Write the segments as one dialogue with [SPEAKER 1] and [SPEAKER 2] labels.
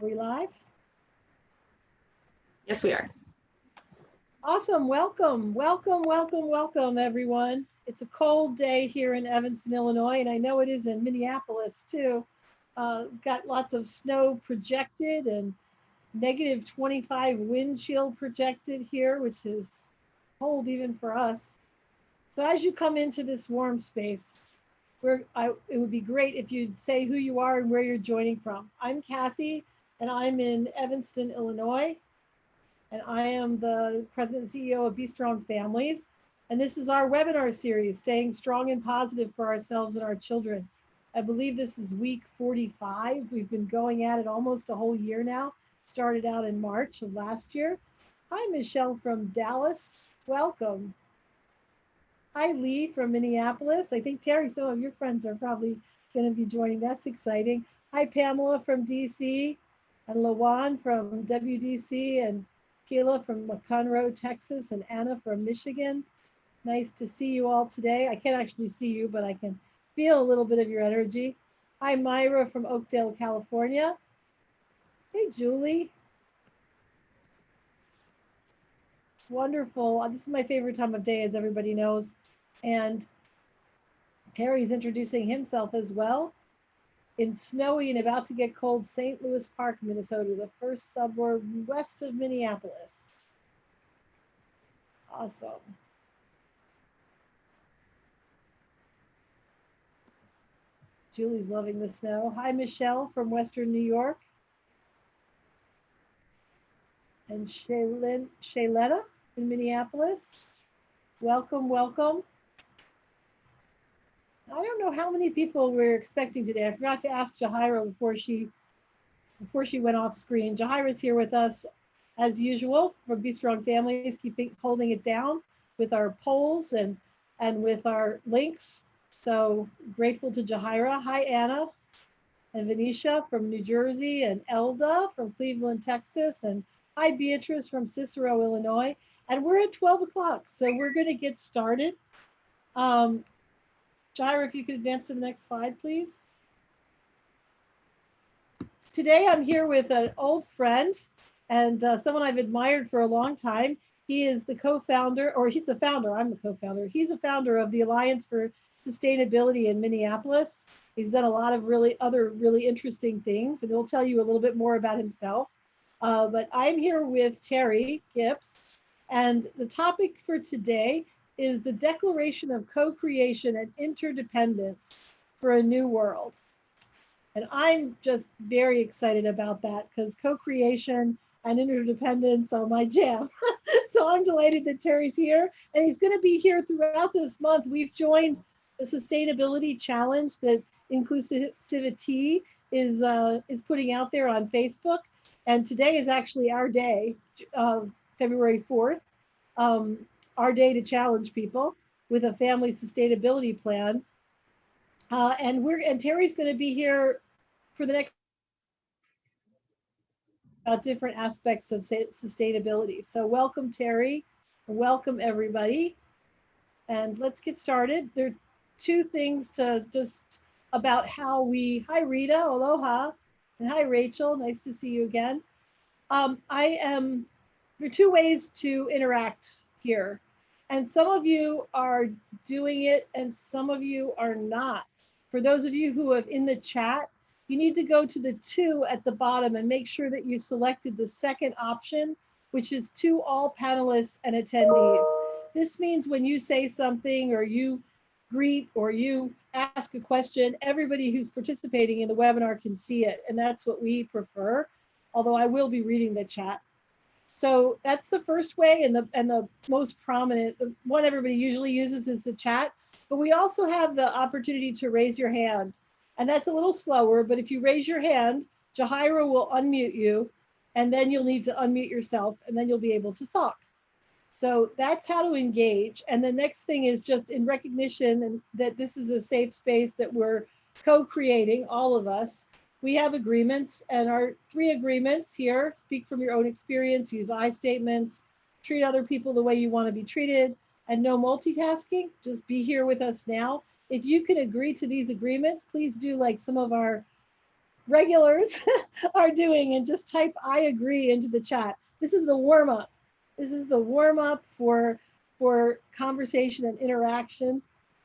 [SPEAKER 1] Are we live?
[SPEAKER 2] Yes, we are.
[SPEAKER 1] Awesome. Welcome, welcome, welcome, welcome, everyone. It's a cold day here in Evanston, Illinois, and I know it is in Minneapolis too. Got lots of snow projected and negative 25 wind chill projected here, which is cold even for us. So as you come into this warm space, it would be great if you'd say who you are and where you're joining from. I'm Katthe, and I'm in Evanston, Illinois. And I am the president and CEO of Be Strong Families. And this is our webinar series, Staying Strong and Positive for Ourselves and Our Children. I believe this is week 45. We've been going at it almost a whole year now. Started out in March of last year. Hi, Michelle from Dallas. Welcome. Hi, Lee from Minneapolis. I think, Terry, some of your friends are probably going to be joining. That's exciting. Hi, Pamela from DC, and Lawan from WDC, and Keila from Conroe, Texas, and Anna from Michigan. Nice to see you all today. I can't actually see you, but I can feel a little bit of your energy. Hi, Myra from Oakdale, California. Hey, Julie. Wonderful. This is my favorite time of day, as everybody knows. And Terry's introducing himself as well. In snowy and about to get cold St. Louis Park, Minnesota, the first suburb west of Minneapolis. Awesome. Julie's loving the snow. Hi, Michelle from Western New York. And Shaylena in Minneapolis. Welcome, welcome. I don't know how many people we're expecting today. I forgot to ask Jahira before she went off screen. Jahira's here with us as usual from Be Strong Families, holding it down with our polls and with our links. So grateful to Jahira. Hi, Anna and Venetia from New Jersey, and Elda from Cleveland, Texas, and hi, Beatrice from Cicero, Illinois. And we're at 12 o'clock, so we're going to get started. Jahira, if you could advance to the next slide, please. Today, I'm here with an old friend and someone I've admired for a long time. He is the co-founder, or he's the founder, I'm the co-founder. He's a founder of the Alliance for Sustainability in Minneapolis. He's done a lot of other really interesting things, and he'll tell you a little bit more about himself. But I'm here with Terry Gips, and the topic for today is the declaration of co-creation and interdependence for a new world. And I'm just very excited about that because co-creation and interdependence are my jam. So I'm delighted that Terry's here, and he's going to be here throughout this month. We've joined the Sustainability Challenge that Inclusivity is putting out there on Facebook. And today is actually our day, February 4th, our day to challenge people with a family sustainability plan. And Terry's going to be here for the next different aspects of sustainability. So welcome, Terry. Welcome, everybody. And let's get started. There are two things to just about how we, hi, Rita, aloha, and hi, Rachel, nice to see you again. There are two ways to interact here. And some of you are doing it and some of you are not. For those of you who have in the chat, you need to go to the 2 at the bottom and make sure that you selected the second option, which is to all panelists and attendees. This means when you say something or you greet or you ask a question, everybody who's participating in the webinar can see it. And that's what we prefer, although I will be reading the chat. So that's the first way, and the most prominent, the one everybody usually uses is the chat. But we also have the opportunity to raise your hand. And that's a little slower, but if you raise your hand, Jahira will unmute you, and then you'll need to unmute yourself, and then you'll be able to talk. So that's how to engage. And the next thing is just in recognition and that this is a safe space that we're co-creating, all of us. We have agreements, and our 3 agreements here: speak from your own experience, use I statements, treat other people the way you want to be treated, and no multitasking. Just be here with us now. If you can agree to these agreements, please do like some of our regulars are doing, and just type I agree into the chat. This is the warm up. This is the warm up for conversation and interaction.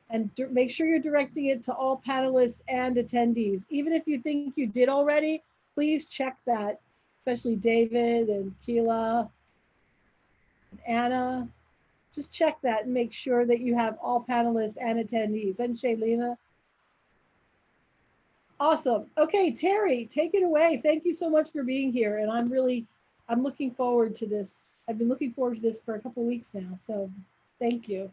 [SPEAKER 1] And make sure you're directing it to all panelists and attendees. Even if you think you did already, please check that, especially David and Keela and Anna. Just check that and make sure that you have all panelists and attendees. And Shailena. Awesome. Okay, Terry, take it away. Thank you so much for being here. And I'm looking forward to this. I've been looking forward to this for a couple of weeks now. So thank you.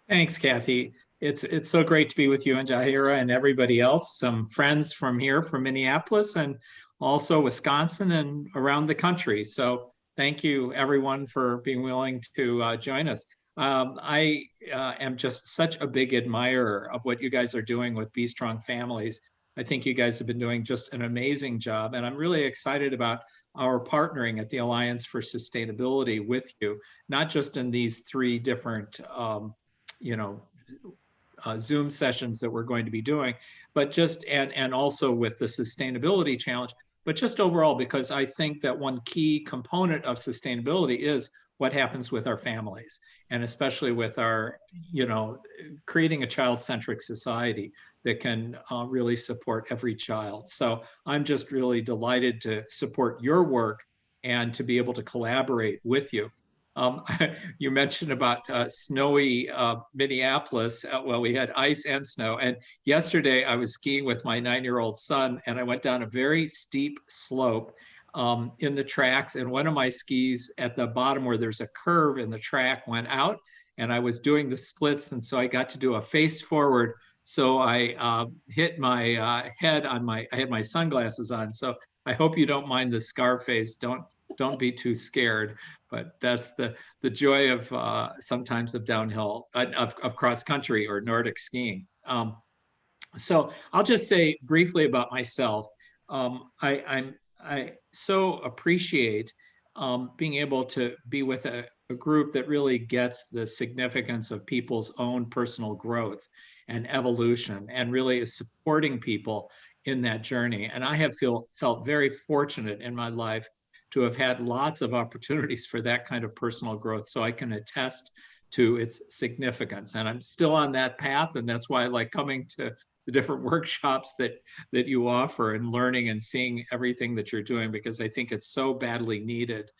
[SPEAKER 2] Thanks, Katthe. It's so great to be with you and Jahira and everybody else, some friends from here, from Minneapolis, and also Wisconsin and around the country. So thank you, everyone, for being willing to join us. I am just such a big admirer of what you guys are doing with Be Strong Families. I think you guys have been doing just an amazing job, and I'm really excited about our partnering at the Alliance for Sustainability with you, not just in these 3 different Zoom sessions that we're going to be doing, but just, and also with the sustainability challenge, but just overall, because I think that one key component of sustainability is what happens with our families, and especially with our, creating a child-centric society that can really support every child. So I'm just really delighted to support your work and to be able to collaborate with you. You mentioned about snowy Minneapolis. Well, we had ice and snow. And yesterday I was skiing with my 9-year-old son, and I went down a very steep slope in the tracks. And one of my skis at the bottom where there's a curve in the track went out, and I was doing the splits. And so I got to do a face forward. So I hit my head on I had my sunglasses on. So I hope you don't mind the scar face. Don't be too scared, but that's the joy of sometimes of downhill, of cross country or Nordic skiing. So I'll just say briefly about myself. I so appreciate being able to be with a group that really gets the significance of people's own personal growth and evolution, and really is supporting people in that journey. And I have felt very fortunate in my life to have had lots of opportunities for that kind of personal growth. So I can attest to its significance. And I'm still on that path. And that's why I like coming to the different workshops that you offer, and learning and seeing everything that you're doing, because I think it's so badly needed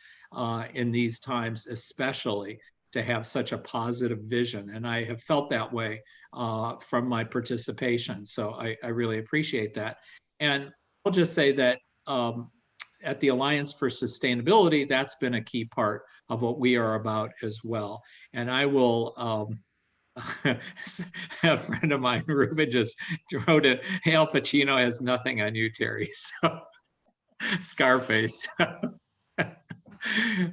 [SPEAKER 2] in these times, especially to have such a positive vision. And I have felt that way from my participation. So I really appreciate that. And I'll just say that at the Alliance for Sustainability, that's been a key part of what we are about as well. And I will, a friend of mine, Ruben, just wrote it, hey, Al Pacino has nothing on you, Terry. So Scarface.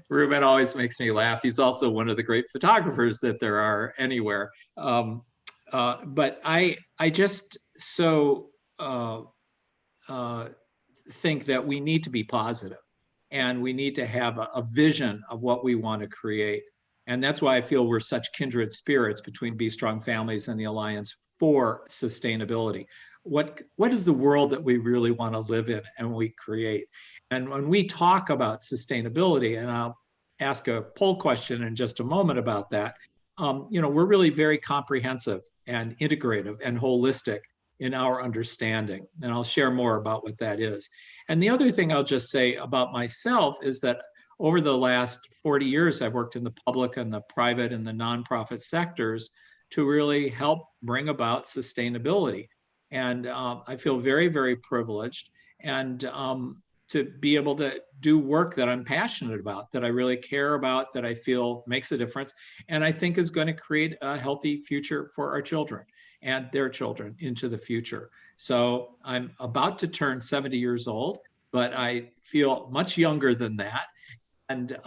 [SPEAKER 2] Ruben always makes me laugh. He's also one of the great photographers that there are anywhere. But I just so think that we need to be positive, and we need to have a vision of what we want to create. And that's why I feel we're such kindred spirits between Be Strong Families and the Alliance for Sustainability. What is the world that we really want to live in and we create? And when we talk about sustainability, and I'll ask a poll question in just a moment about that, we're really very comprehensive and integrative and holistic in our understanding. And I'll share more about what that is. And the other thing I'll just say about myself is that over the last 40 years, I've worked in the public and the private and the nonprofit sectors to really help bring about sustainability. And I feel very, very privileged, and to be able to do work that I'm passionate about, that I really care about, that I feel makes a difference, and I think is going to create a healthy future for our children and their children into the future. So I'm about to turn 70 years old, but I feel much younger than that. And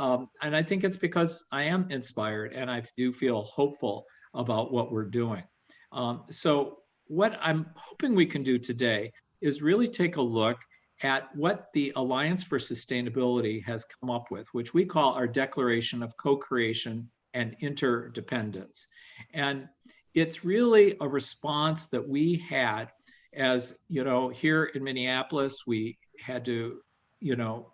[SPEAKER 2] I think it's because I am inspired, and I do feel hopeful about what we're doing. So what I'm hoping we can do today is really take a look at what the Alliance for Sustainability has come up with, which we call our Declaration of Co-Creation and Interdependence. And it's really a response that we had as you know, here in Minneapolis, we had to, you know,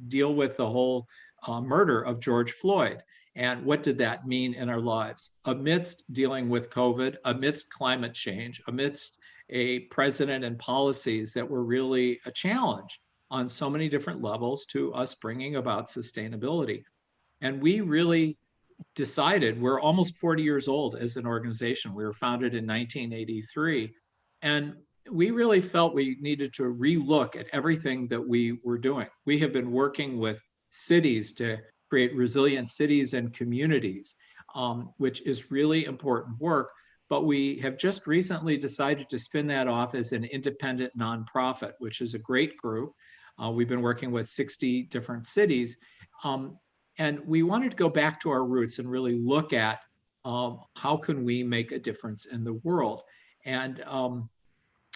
[SPEAKER 2] deal with the whole murder of George Floyd. And what did that mean in our lives? Amidst dealing with COVID, amidst climate change, amidst a president and policies that were really a challenge on so many different levels to us bringing about sustainability. And we really decided, we're almost 40 years old as an organization. We were founded in 1983. And we really felt we needed to relook at everything that we were doing. We have been working with cities to create resilient cities and communities, which is really important work. But we have just recently decided to spin that off as an independent nonprofit, which is a great group. We've been working with 60 different cities. And we wanted to go back to our roots and really look at how can we make a difference in the world. And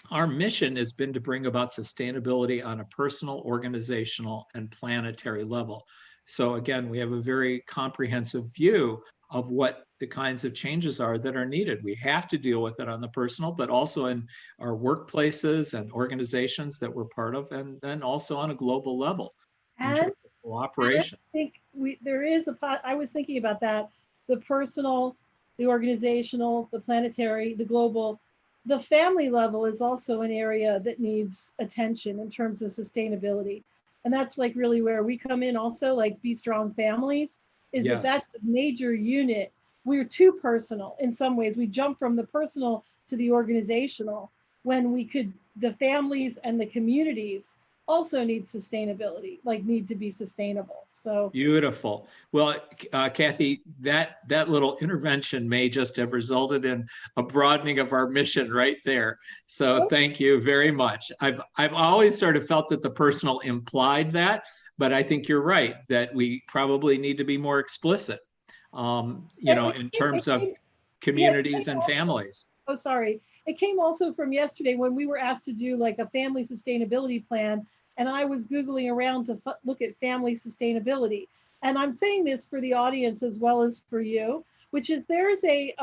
[SPEAKER 2] our mission has been to bring about sustainability on a personal, organizational, and planetary level. So again, we have a very comprehensive view of what the kinds of changes are that are needed. We have to deal with it on the personal, but also in our workplaces and organizations that we're part of, and then also on a global level in
[SPEAKER 1] And
[SPEAKER 2] terms of cooperation.
[SPEAKER 1] I think there is I was thinking about that, the personal, the organizational, the planetary, the global. The family level is also an area that needs attention in terms of sustainability. And that's like really where we come in also, like Be Strong Families, is that
[SPEAKER 2] Yes.
[SPEAKER 1] that's a major unit. We're too personal in some ways. We jump from the personal to the organizational when we could, the families and the communities also need sustainability, like need to be sustainable. So
[SPEAKER 2] Beautiful. Well, Katthe, that little intervention may just have resulted in a broadening of our mission right there. So thank you very much. I've always sort of felt that the personal implied that, but I think you're right that we probably need to be more explicit, you know, in terms of communities and families.
[SPEAKER 1] Oh, sorry. It came also from yesterday when we were asked to do like a family sustainability plan. And I was Googling around to look at family sustainability. And I'm saying this for the audience as well as for you, which is there's a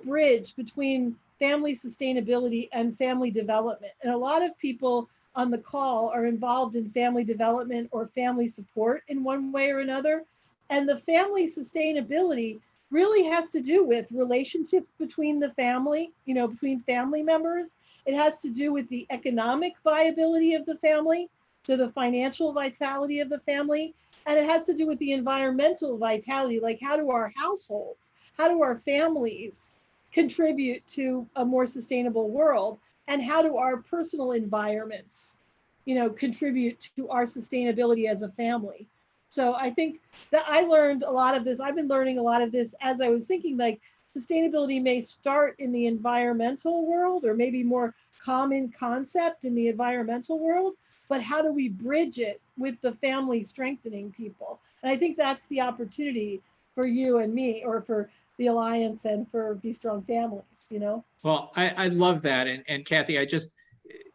[SPEAKER 1] bridge between family sustainability and family development. And a lot of people on the call are involved in family development or family support in one way or another. And the family sustainability really has to do with relationships between the family, you know, between family members. It has to do with the economic viability of the family, so the financial vitality of the family. And it has to do with the environmental vitality, like how do our households, how do our families contribute to a more sustainable world? And how do our personal environments, you know, contribute to our sustainability as a family? So I think that I learned a lot of this. I've been learning a lot of this as I was thinking, like sustainability may start in the environmental world or maybe more common concept in the environmental world, but how do we bridge it with the family strengthening people? And I think that's the opportunity for you and me, or for the Alliance and for Be Strong Families, you know?
[SPEAKER 2] Well, I love that. And Katthe,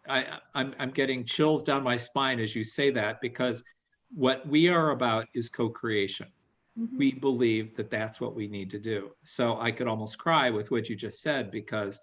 [SPEAKER 2] I'm getting chills down my spine as you say that, because what we are about is co-creation.
[SPEAKER 1] Mm-hmm.
[SPEAKER 2] We believe that that's what we need to do. So I could almost cry with what you just said, because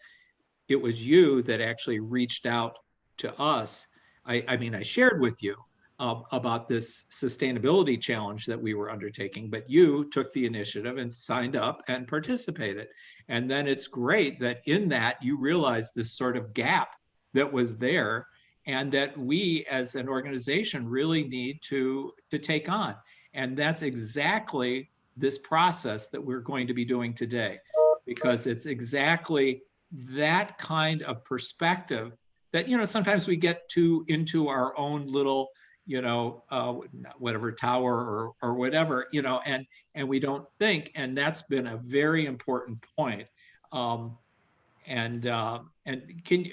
[SPEAKER 2] it was you that actually reached out to us. I mean, I shared with you about this sustainability challenge that we were undertaking, but you took the initiative and signed up and participated. And then it's great that in that you realized this sort of gap that was there, and that we as an organization really need to take on. And that's exactly this process that we're going to be doing today, because it's exactly that kind of perspective that, you know, sometimes we get too into our own little, you know, whatever tower or whatever, you know, and we don't think. And that's been a very important point. And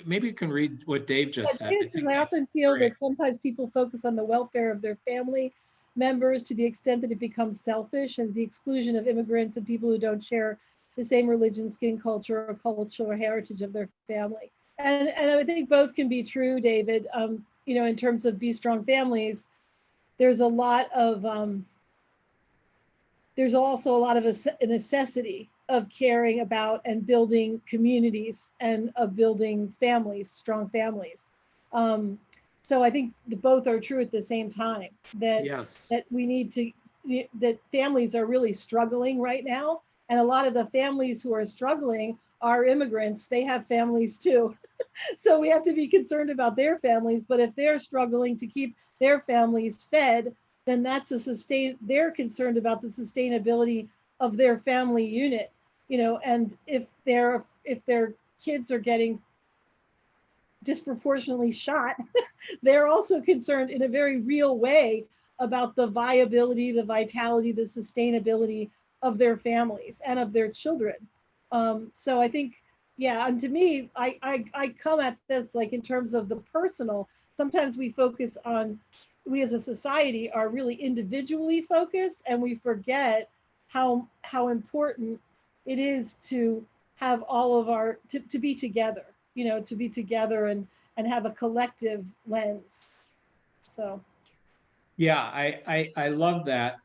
[SPEAKER 2] maybe you can read what Dave just said.
[SPEAKER 1] I often feel that sometimes people focus on the welfare of their family members to the extent that it becomes selfish, and the exclusion of immigrants and people who don't share the same religion, skin culture, or cultural heritage of their family. And I think both can be true, David. You know, in terms of Be Strong Families, there's a lot of there's also a lot of a necessity of caring about and building communities and of building families, strong families. Um, so I think both are true at the same time, that
[SPEAKER 2] Yes.
[SPEAKER 1] that we need to, that families are really struggling right now. And a lot of the families who are struggling are immigrants. They have families too. So we have to be concerned about their families. But if they're struggling to keep their families fed, then that's a they're concerned about the sustainability of their family unit, and if their kids are getting disproportionately shot, they're also concerned in a very real way about the viability, the vitality, the sustainability of their families and of their children. So I think, yeah, and to me, I come at this like in terms of the personal. Sometimes we as a society are really individually focused, and we forget how important it is to have all of our to be together, to be together and have a collective lens. So
[SPEAKER 2] Yeah, I love that,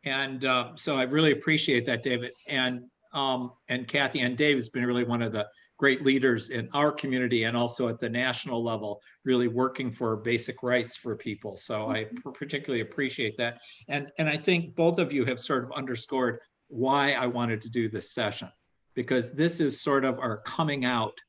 [SPEAKER 2] and so I really appreciate that, David, and Katthe and Dave has been really one of the great leaders in our community and also at the national level, really working for basic rights for people. So I particularly appreciate that, and I think both of you have sort of underscored why I wanted to do this session, because this is sort of our coming out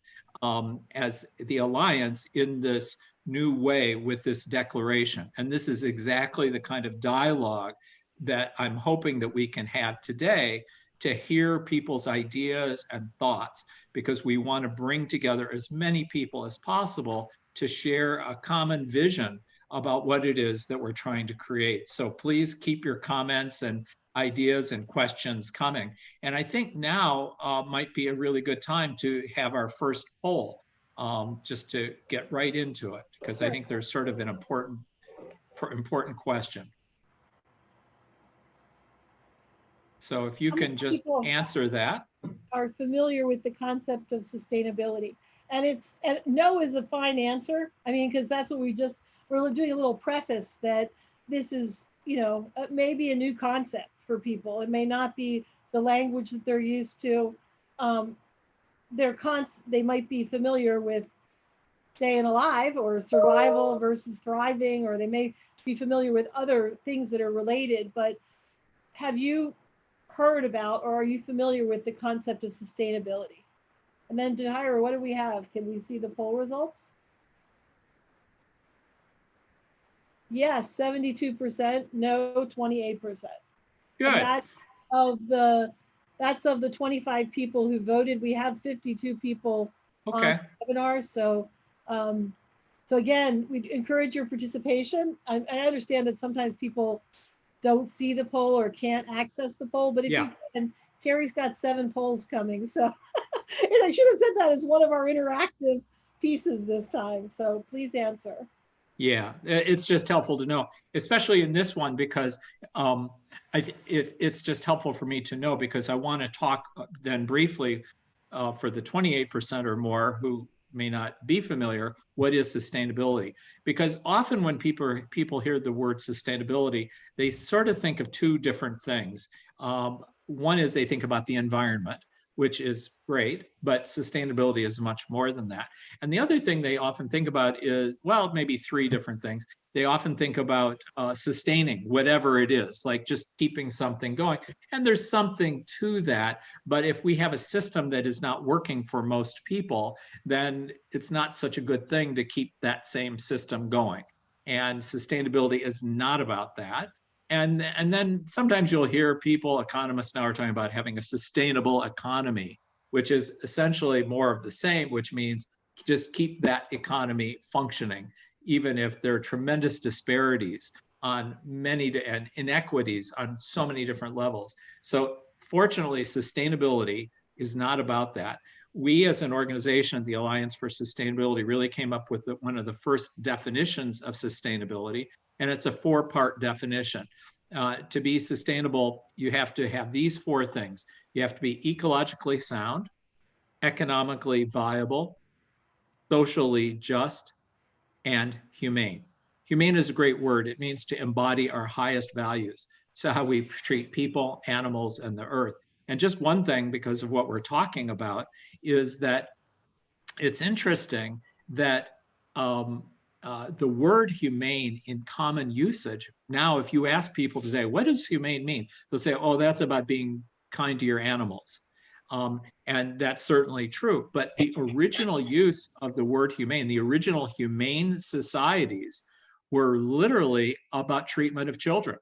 [SPEAKER 2] as the Alliance in this new way with this declaration. And this is exactly the kind of dialogue that I'm hoping that we can have today to hear people's ideas and thoughts, because we want to bring together as many people as possible to share a common vision about what it is that we're trying to create. So please keep your comments and ideas and questions coming. And I think now might be a really good time to have our first poll, just to get right into it, because I
[SPEAKER 1] sure.
[SPEAKER 2] think there's sort of an important question. So if you
[SPEAKER 1] How many
[SPEAKER 2] can just
[SPEAKER 1] people
[SPEAKER 2] answer that.
[SPEAKER 1] are familiar with the concept of sustainability? And no is a fine answer. I mean, because that's what we're doing a little preface that this is, maybe a new concept for people. It may not be the language that they're used to. Um, they might be familiar with staying alive or survival versus thriving, or they may be familiar with other things that are related. But have you heard about, or are you familiar with the concept of sustainability? And then Jahira, what do we have? Can we see the poll results? Yes, 72%, no, 28%. And
[SPEAKER 2] Good.
[SPEAKER 1] of the that's of the 25 people who voted. We have 52 people on
[SPEAKER 2] Okay.
[SPEAKER 1] the webinar. So again, we encourage your participation. I understand that sometimes people don't see the poll or can't access the poll, but if
[SPEAKER 2] Yeah.
[SPEAKER 1] you can, Terry's got 7 polls coming. So, and I should have said that as one of our interactive pieces this time. So please answer.
[SPEAKER 2] Yeah, it's just helpful to know, especially in this one, because it's just helpful for me to know, because I want to talk then briefly for the 28% or more who may not be familiar, what is sustainability? Because often when people hear the word sustainability, they sort of think of two different things. One is they think about the environment, which is great, but sustainability is much more than that. And the other thing they often think about is, well, maybe 3 different things. They often think about sustaining whatever it is, like just keeping something going. And there's something to that. But if we have a system that is not working for most people, then it's not such a good thing to keep that same system going. And sustainability is not about that. And then sometimes you'll hear people, economists now are talking about having a sustainable economy, which is essentially more of the same, which means just keep that economy functioning, even if there are tremendous disparities on many and inequities on so many different levels. So fortunately, sustainability is not about that. We as an organization, the Alliance for Sustainability, really came up with one of the first definitions of sustainability, and it's a 4-part definition. To be sustainable, you have to have these 4 things. You have to be ecologically sound, economically viable, socially just, and humane. Humane is a great word. It means to embody our highest values. So how we treat people, animals, and the earth. And just one thing, because of what we're talking about, is that it's interesting that the word humane in common usage, now, if you ask people today, what does humane mean? They'll say, oh, that's about being kind to your animals. And that's certainly true. But the original use of the word humane, the original humane societies were literally about treatment of children.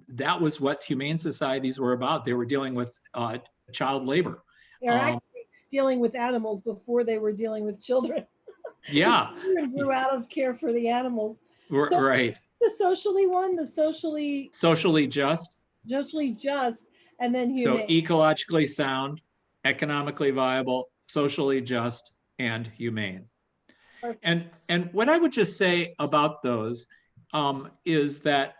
[SPEAKER 2] That was what humane societies were about. They were dealing with child labor.
[SPEAKER 1] They're actually dealing with animals before they were dealing with children.
[SPEAKER 2] Yeah.
[SPEAKER 1] Children grew out of care for the animals. So
[SPEAKER 2] Right.
[SPEAKER 1] the socially one, the socially
[SPEAKER 2] Just.
[SPEAKER 1] just, and then
[SPEAKER 2] So
[SPEAKER 1] humane.
[SPEAKER 2] ecologically sound, economically viable, socially just, and humane.
[SPEAKER 1] Perfect.
[SPEAKER 2] And what I would just say about those is that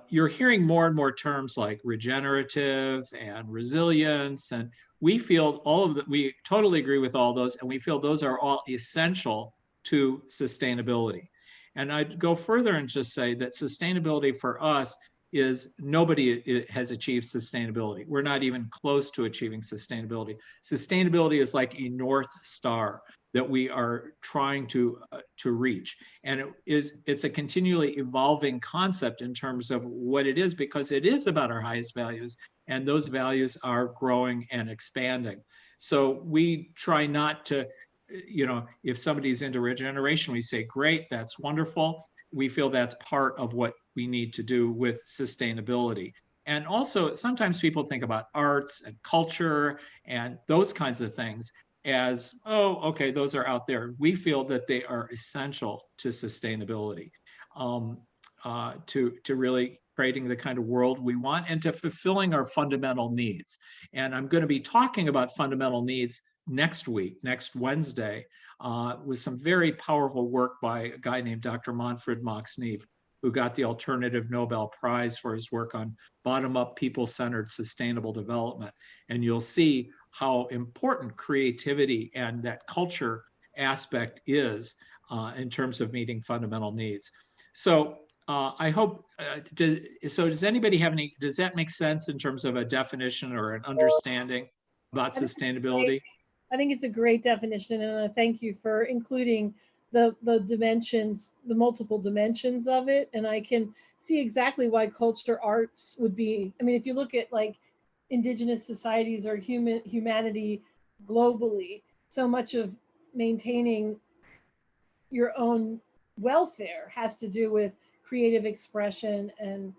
[SPEAKER 2] you're hearing more and more terms like regenerative and resilience, and we feel all of that. We totally agree with all those, and we feel those are all essential to sustainability. And I'd go further and just say that sustainability for us is nobody has achieved sustainability. We're not even close to achieving sustainability. Sustainability is like a North Star that we are trying to reach. And it's a continually evolving concept in terms of what it is, because it is about our highest values, and those values are growing and expanding. So we try not to, if somebody's into regeneration, we say, great, that's wonderful. We feel that's part of what we need to do with sustainability. And also, sometimes people think about arts and culture and those kinds of things as, oh, okay, those are out there. We feel that they are essential to sustainability, to really creating the kind of world we want and to fulfilling our fundamental needs. And I'm going to be talking about fundamental needs next week, next Wednesday, with some very powerful work by a guy named Dr. Manfred Max-Neef, who got the Alternative Nobel Prize for his work on bottom-up, people-centered sustainable development. And you'll see how important creativity and that culture aspect is in terms of meeting fundamental needs. So I hope, does anybody have any, does that make sense in terms of a definition or an understanding about sustainability?
[SPEAKER 1] I think it's a great definition, and I thank you for including the dimensions, the multiple dimensions of it. And I can see exactly why culture arts would be. I mean, if you look at like indigenous societies or humanity globally, so much of maintaining your own welfare has to do with creative expression and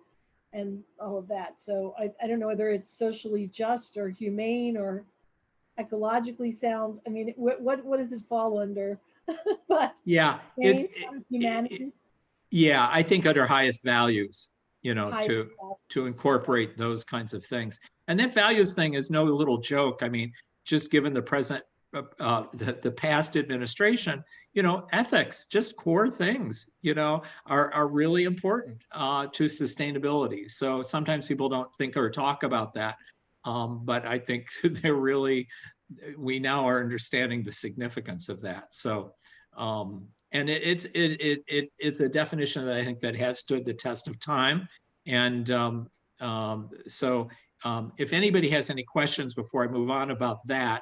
[SPEAKER 1] all of that. So I don't know whether it's socially just or humane or ecologically sound. I mean, what does it fall under? But
[SPEAKER 2] Yeah,
[SPEAKER 1] humanity.
[SPEAKER 2] Yeah, I think under highest values,
[SPEAKER 1] Highest
[SPEAKER 2] to incorporate those kinds of things. And that values thing is no little joke. I mean, just given the present, the past administration, ethics, just core things, are really important to sustainability. So sometimes people don't think or talk about that, but I think they're really, we now are understanding the significance of that. So, and it's a definition that I think that has stood the test of time. And so if anybody has any questions before I move on about that,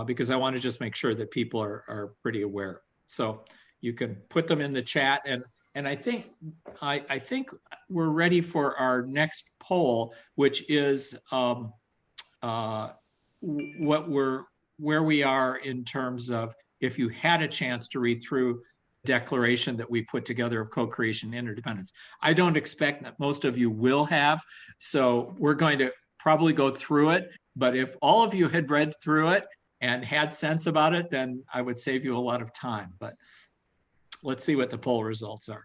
[SPEAKER 2] because I want to just make sure that people are pretty aware. So you can put them in the chat, and I think we're ready for our next poll, which is where we are in terms of, if you had a chance to read through the declaration that we put together of co-creation and interdependence. I don't expect that most of you will have, so we're going to probably go through it, but if all of you had read through it and had sense about it, then I would save you a lot of time. But let's see what the poll results are.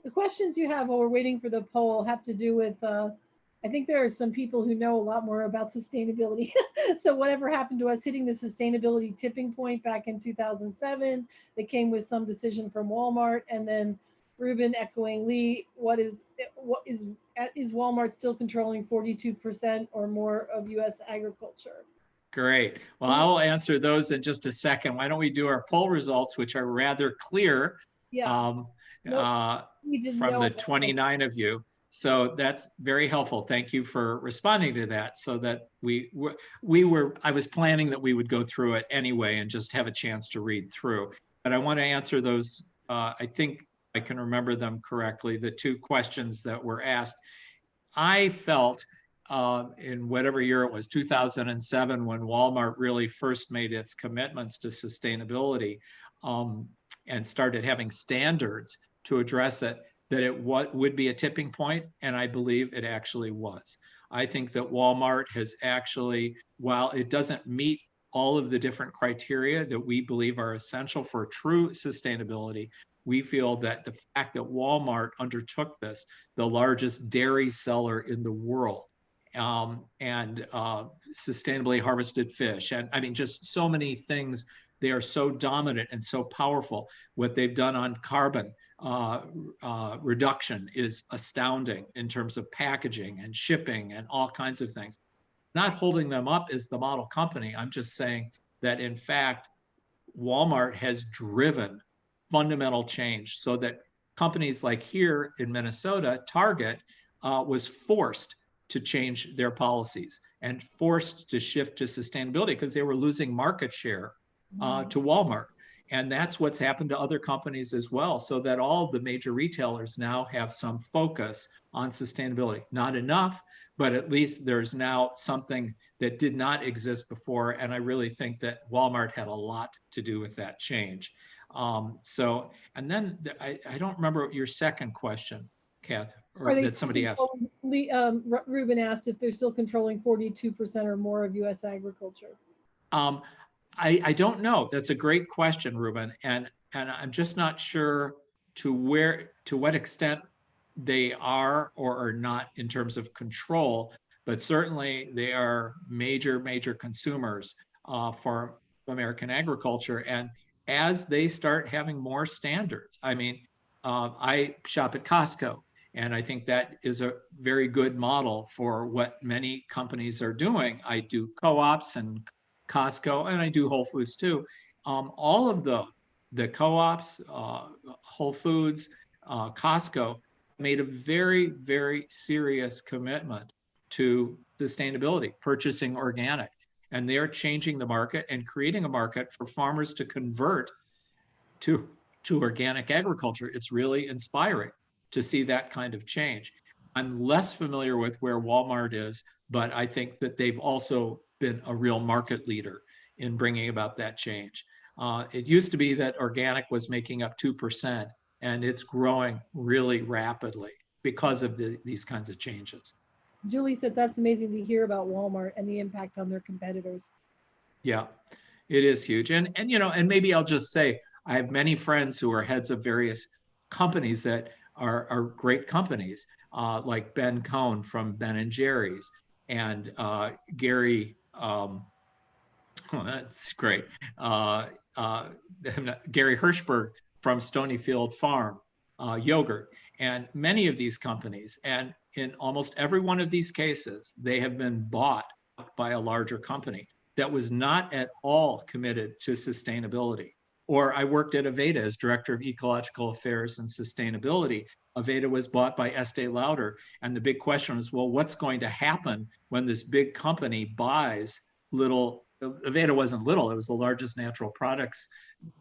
[SPEAKER 1] The questions you have while we're waiting for the poll have to do with, I think there are some people who know a lot more about sustainability. So whatever happened to us hitting the sustainability tipping point back in 2007, that came with some decision from Walmart, and then Ruben echoing Lee, what is Walmart still controlling 42% or more of U.S. agriculture?
[SPEAKER 2] Great. Well, I will answer those in just a second. Why don't we do our poll results, which are rather clear.
[SPEAKER 1] Yeah.
[SPEAKER 2] From the 29 of you. So that's very helpful. Thank you for responding to that, so that I was planning that we would go through it anyway and just have a chance to read through. But I want to answer those. I think I can remember them correctly. The two questions that were asked. I felt in whatever year it was, 2007, when Walmart really first made its commitments to sustainability and started having standards to address it, that it would be a tipping point, and I believe it actually was. I think that Walmart has actually, while it doesn't meet all of the different criteria that we believe are essential for true sustainability, we feel that the fact that Walmart undertook this, the largest dairy seller in the world, and sustainably harvested fish, and I mean, just so many things. They are so dominant and so powerful. What they've done on carbon reduction is astounding in terms of packaging and shipping and all kinds of things. Not holding them up as the model company. I'm just saying that, in fact, Walmart has driven fundamental change so that companies like here in Minnesota, Target, was forced to change their policies and forced to shift to sustainability because they were losing market share to Walmart. And that's what's happened to other companies as well, so that all the major retailers now have some focus on sustainability. Not enough, but at least there's now something that did not exist before. And I really think that Walmart had a lot to do with that change. And then I don't remember your second question, Kath, or that somebody asked.
[SPEAKER 1] Ruben asked if they're still controlling 42% or more of U.S. agriculture.
[SPEAKER 2] I don't know. That's a great question, Ruben. And I'm just not sure to what extent they are or are not in terms of control, but certainly they are major consumers for American agriculture. And as they start having more standards, I mean, I shop at Costco, and I think that is a very good model for what many companies are doing. I do co-ops and Costco, and I do Whole Foods too. All of the co-ops, Whole Foods, Costco, made a very serious commitment to sustainability, purchasing organic. And they're changing the market and creating a market for farmers to convert to organic agriculture. It's really inspiring to see that kind of change. I'm less familiar with where Walmart is, but I think that they've also been a real market leader in bringing about that change. It used to be that organic was making up 2%, and it's growing really rapidly because of these kinds of changes.
[SPEAKER 1] Julie said that's amazing to hear about Walmart and the impact on their competitors.
[SPEAKER 2] Yeah, it is huge. And maybe I'll just say, I have many friends who are heads of various companies that are great companies, like Ben Cohn from Ben and Jerry's, and Gary, that's great, Gary Hirschberg from Stonyfield Farm Yogurt, and many of these companies. And in almost every one of these cases, they have been bought by a larger company that was not at all committed to sustainability. Or I worked at Aveda as Director of Ecological Affairs and Sustainability. Aveda was bought by Estee Lauder. And the big question was, well, what's going to happen when this big company buys little? Aveda wasn't little, it was the largest natural products,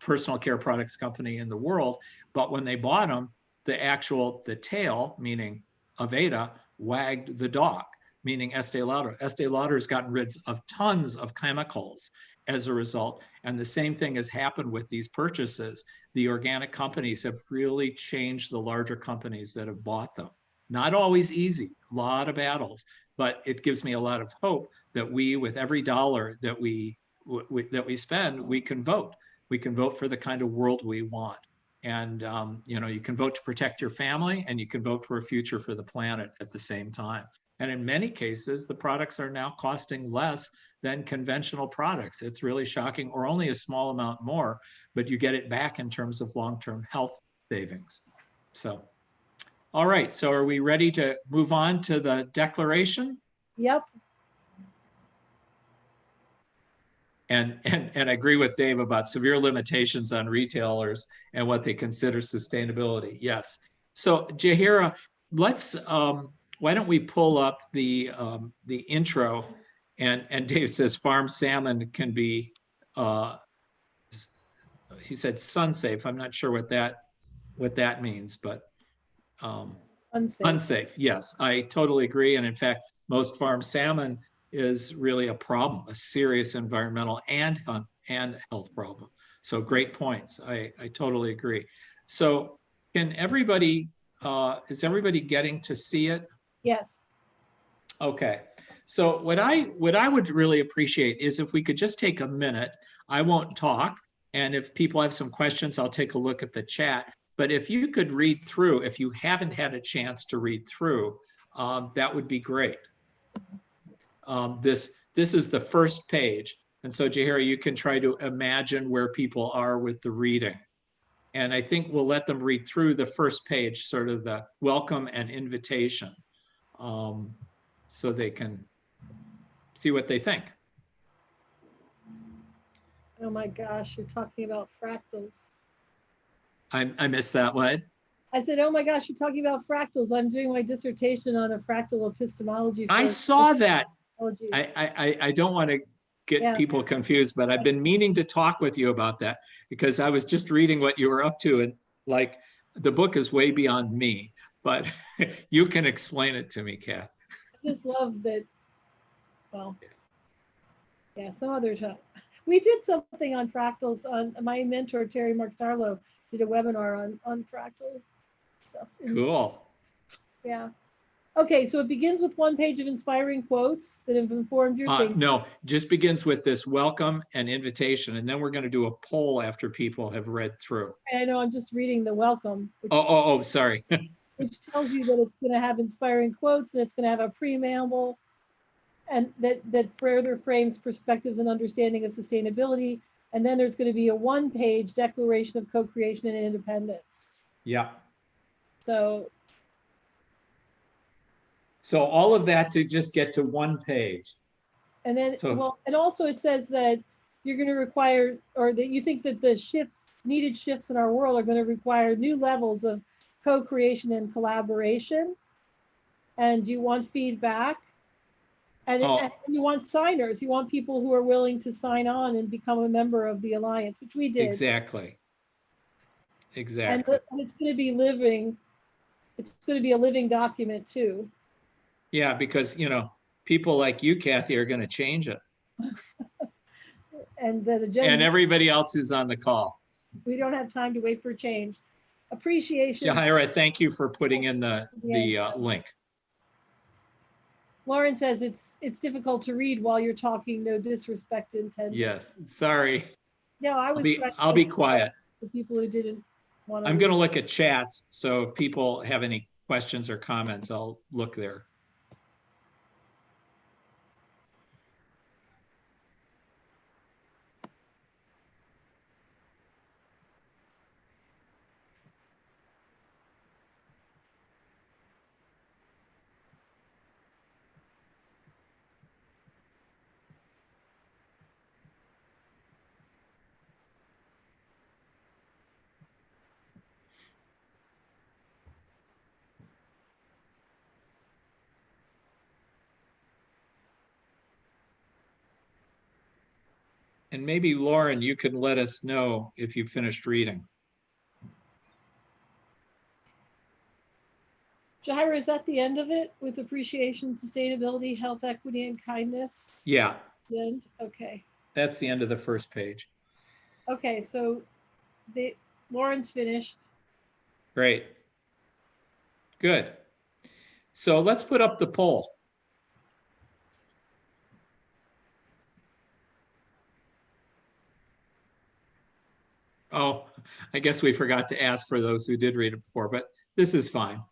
[SPEAKER 2] personal care products company in the world. But when they bought them, the tail, meaning Aveda, wagged the dog, meaning Estee Lauder. Estee Lauder has gotten rid of tons of chemicals as a result. And the same thing has happened with these purchases. The organic companies have really changed the larger companies that have bought them. Not always easy, a lot of battles, but it gives me a lot of hope that we, with every dollar that we spend, we can vote. We can vote for the kind of world we want. And you can vote to protect your family, and you can vote for a future for the planet at the same time. And in many cases, the products are now costing less than conventional products. It's really shocking, or only a small amount more, but you get it back in terms of long-term health savings. So, all right, so are we ready to move on to the declaration?
[SPEAKER 1] Yep.
[SPEAKER 2] And I agree with Dave about severe limitations on retailers and what they consider sustainability. Yes. So Jahira, let's, why don't we pull up the intro, and Dave says farm salmon can be, he said sun safe. I'm not sure what that means, but
[SPEAKER 1] Unsafe.
[SPEAKER 2] unsafe. Yes, I totally agree. And in fact, most farm salmon is really a problem, a serious environmental and health problem. So great points. I totally agree. So can everybody, is everybody getting to see it?
[SPEAKER 1] Yes.
[SPEAKER 2] Okay. So what I would really appreciate is if we could just take a minute. I won't talk, and if people have some questions, I'll take a look at the chat. But if you could read through, if you haven't had a chance to read through, that would be great. This is the first page, and so Jahira, you can try to imagine where people are with the reading. And I think we'll let them read through the first page, sort of the welcome and invitation, so they can see what they think.
[SPEAKER 1] Oh my gosh, you're talking about fractals.
[SPEAKER 2] I missed that one.
[SPEAKER 1] I said, oh my gosh, you're talking about fractals. I'm doing my dissertation on a fractal epistemology.
[SPEAKER 2] I saw that.
[SPEAKER 1] Apologies.
[SPEAKER 2] I don't want to get people confused, but I've been meaning to talk with you about that because I was just reading what you were up to, and like the book is way beyond me, but you can explain it to me, Kath.
[SPEAKER 1] I just love that. Well, yeah, some other time. We did something on fractals. On my mentor, Terry Mark-Starlow, did a webinar on fractal stuff.
[SPEAKER 2] Cool.
[SPEAKER 1] Yeah. Okay, so it begins with one page of inspiring quotes that have informed your thinking.
[SPEAKER 2] No, just begins with this welcome and invitation, and then we're going to do a poll after people have read through.
[SPEAKER 1] I know, I'm just reading the welcome.
[SPEAKER 2] Which, sorry.
[SPEAKER 1] Which tells you that it's going to have inspiring quotes, and it's going to have a preamble, and that further frames perspectives and understanding of sustainability. And then there's going to be a one-page declaration of co-creation and independence.
[SPEAKER 2] Yeah.
[SPEAKER 1] So
[SPEAKER 2] all of that to just get to one page.
[SPEAKER 1] And then, and also it says that you're going to require, or that you think that the needed shifts in our world are going to require new levels of co-creation and collaboration. And you want feedback. And you want signers. You want people who are willing to sign on and become a member of the Alliance, which we did.
[SPEAKER 2] Exactly.
[SPEAKER 1] And it's going to be living. It's going to be a living document too.
[SPEAKER 2] Yeah, because, people like you, Katthe, are going to change it.
[SPEAKER 1] And the agenda.
[SPEAKER 2] And everybody else is on the call.
[SPEAKER 1] We don't have time to wait for change. Appreciation.
[SPEAKER 2] Jahira, thank you for putting in the link.
[SPEAKER 1] Lauren says it's difficult to read while you're talking. No disrespect intended.
[SPEAKER 2] Yes, sorry.
[SPEAKER 1] No,
[SPEAKER 2] I'll be quiet.
[SPEAKER 1] The people who didn't want to.
[SPEAKER 2] I'm going to look at chats, so if people have any questions or comments, I'll look there. And maybe, Lauren, you can let us know if you finished reading.
[SPEAKER 1] Jahira, is that the end of it with appreciation, sustainability, health, equity, and kindness?
[SPEAKER 2] Yeah.
[SPEAKER 1] The end? Okay.
[SPEAKER 2] That's the end of the first page.
[SPEAKER 1] Okay, so Lauren's finished.
[SPEAKER 2] Great. Good. So let's put up the poll. Oh, I guess we forgot to ask for those who did read it before, but this is fine.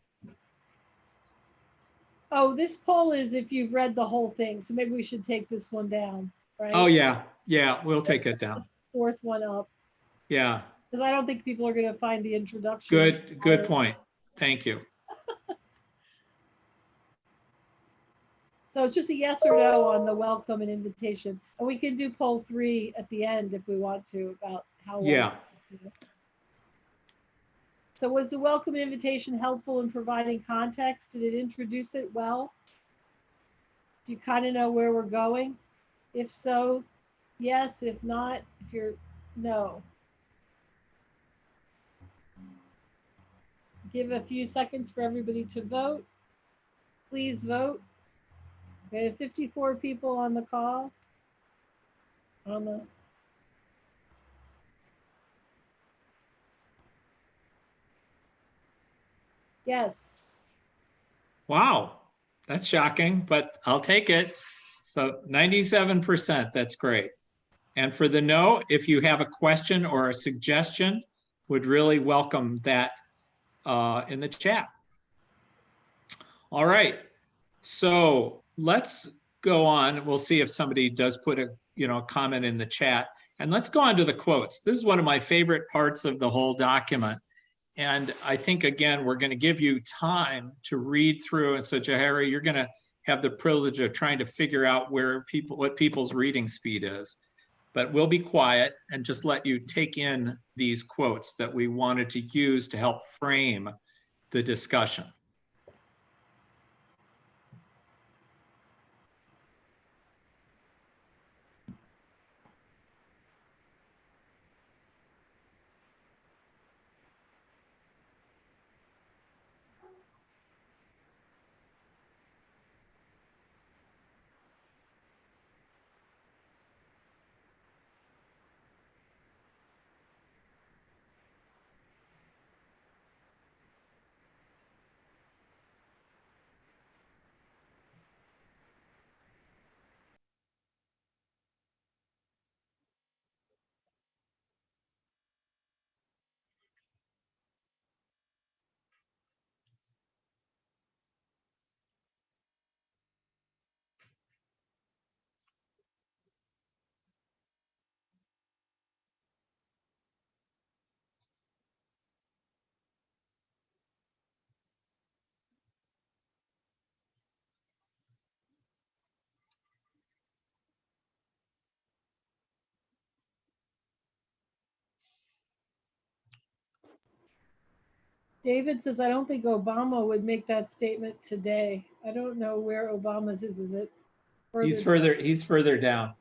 [SPEAKER 1] Oh, this poll is if you've read the whole thing. So maybe we should take this one down, right?
[SPEAKER 2] Oh, yeah. Yeah, we'll take it down.
[SPEAKER 1] Fourth one up.
[SPEAKER 2] Yeah.
[SPEAKER 1] Because I don't think people are going to find the introduction.
[SPEAKER 2] Good point. Thank you.
[SPEAKER 1] So it's just a yes or no on the welcome and invitation. And we can do poll 3 at the end if we want to about how.
[SPEAKER 2] Yeah.
[SPEAKER 1] So was the welcome invitation helpful in providing context? Did it introduce it well? Do you kind of know where we're going? If so, yes. If not, if you're no. Give a few seconds for everybody to vote. Please vote. We have 54 people on the call. On the yes.
[SPEAKER 2] Wow, that's shocking, but I'll take it. So 97%, that's great. And for the no, if you have a question or a suggestion, would really welcome that in the chat. All right, so let's go on. We'll see if somebody does put a comment in the chat. And let's go on to the quotes. This is one of my favorite parts of the whole document. And I think, again, we're going to give you time to read through. And so, Jahari, you're going to have the privilege of trying to figure out what people's reading speed is. But we'll be quiet and just let you take in these quotes that we wanted to use to help frame the discussion.
[SPEAKER 1] David says, I don't think Obama would make that statement today. I don't know where Obama's is. Is it further?
[SPEAKER 2] He's further down.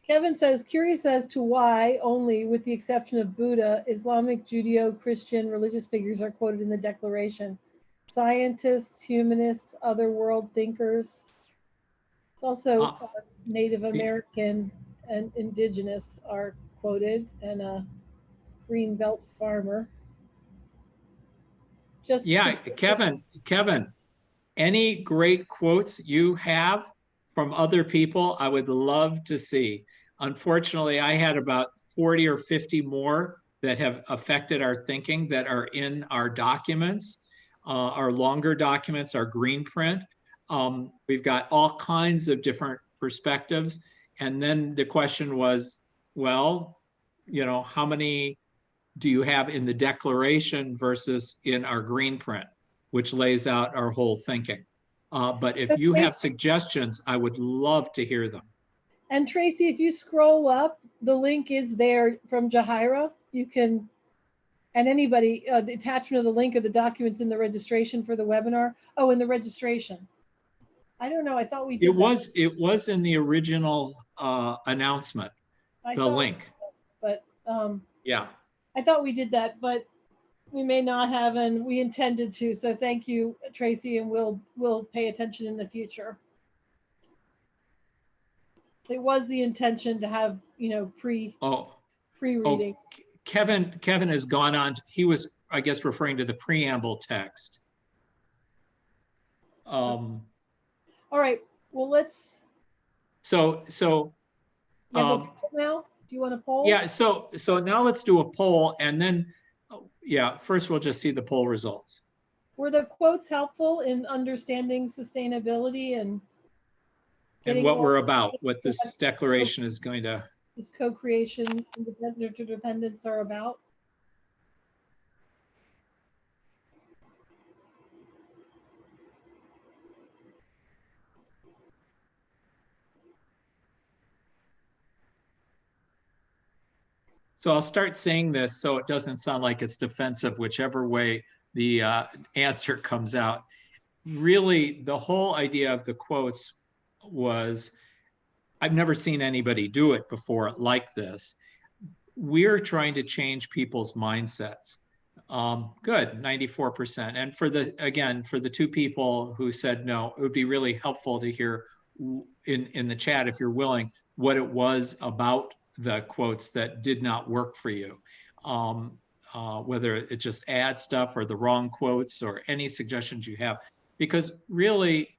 [SPEAKER 1] Kevin says, curious as to why only, with the exception of Buddha, Islamic, Judeo-Christian religious figures are quoted in the Declaration. Scientists, humanists, other world thinkers. It's also Native American and indigenous are quoted, and a green belt farmer.
[SPEAKER 2] Kevin, any great quotes you have from other people, I would love to see. Unfortunately, I had about 40 or 50 more that have affected our thinking that are in our documents, our longer documents, our green print. We've got all kinds of different perspectives. And then the question was, well, how many do you have in the declaration versus in our green print, which lays out our whole thinking? But if you have suggestions, I would love to hear them.
[SPEAKER 1] And Tracy, if you scroll up, the link is there from Jahaira. You can, and anybody, the attachment of the link of the documents in the registration for the webinar. Oh, in the registration. I don't know. I thought we did.
[SPEAKER 2] It was in the original announcement, the link.
[SPEAKER 1] But
[SPEAKER 2] yeah,
[SPEAKER 1] I thought we did that, but we may not have, and we intended to. So thank you, Tracy, and we'll pay attention in the future. It was the intention to have, pre-reading.
[SPEAKER 2] Kevin has gone on. He was, I guess, referring to the preamble text.
[SPEAKER 1] All right. Well, let's.
[SPEAKER 2] So.
[SPEAKER 1] Now, do you want to poll?
[SPEAKER 2] Yeah. So now let's do a poll, and then, first we'll just see the poll results.
[SPEAKER 1] Were the quotes helpful in understanding sustainability and
[SPEAKER 2] what we're about, what this declaration is going to...
[SPEAKER 1] This co-creation, interdependence are about?
[SPEAKER 2] So I'll start saying this so it doesn't sound like it's defensive, whichever way the answer comes out. Really, the whole idea of the quotes was, I've never seen anybody do it before like this. We're trying to change people's mindsets. Good, 94%. And for the two people who said no, it would be really helpful to hear in the chat, if you're willing, what it was about the quotes that did not work for you. Whether it just adds stuff or the wrong quotes or any suggestions you have. Because really,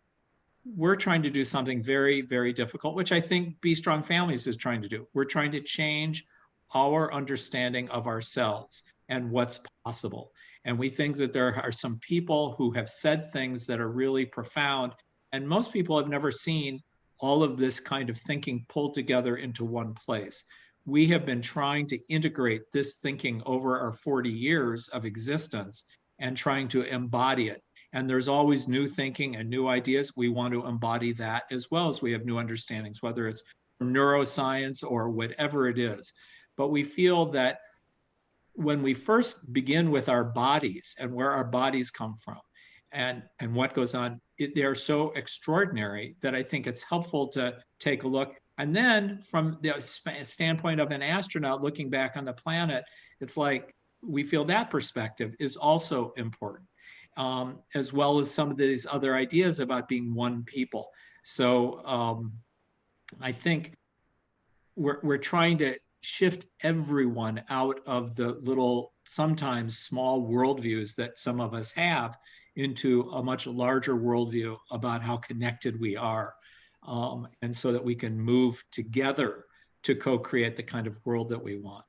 [SPEAKER 2] we're trying to do something very, very difficult, which I think Be Strong Families is trying to do. We're trying to change our understanding of ourselves and what's possible. And we think that there are some people who have said things that are really profound. And most people have never seen all of this kind of thinking pulled together into one place. We have been trying to integrate this thinking over our 40 years of existence and trying to embody it. And there's always new thinking and new ideas. We want to embody that as well as we have new understandings, whether it's neuroscience or whatever it is. But we feel that when we first begin with our bodies and where our bodies come from and what goes on, they're so extraordinary that I think it's helpful to take a look. And then from the standpoint of an astronaut looking back on the planet, it's like we feel that perspective is also important. As well as some of these other ideas about being one people. So I think we're trying to shift everyone out of the little, sometimes small worldviews that some of us have into a much larger worldview about how connected we are. And so that we can move together to co-create the kind of world that we want.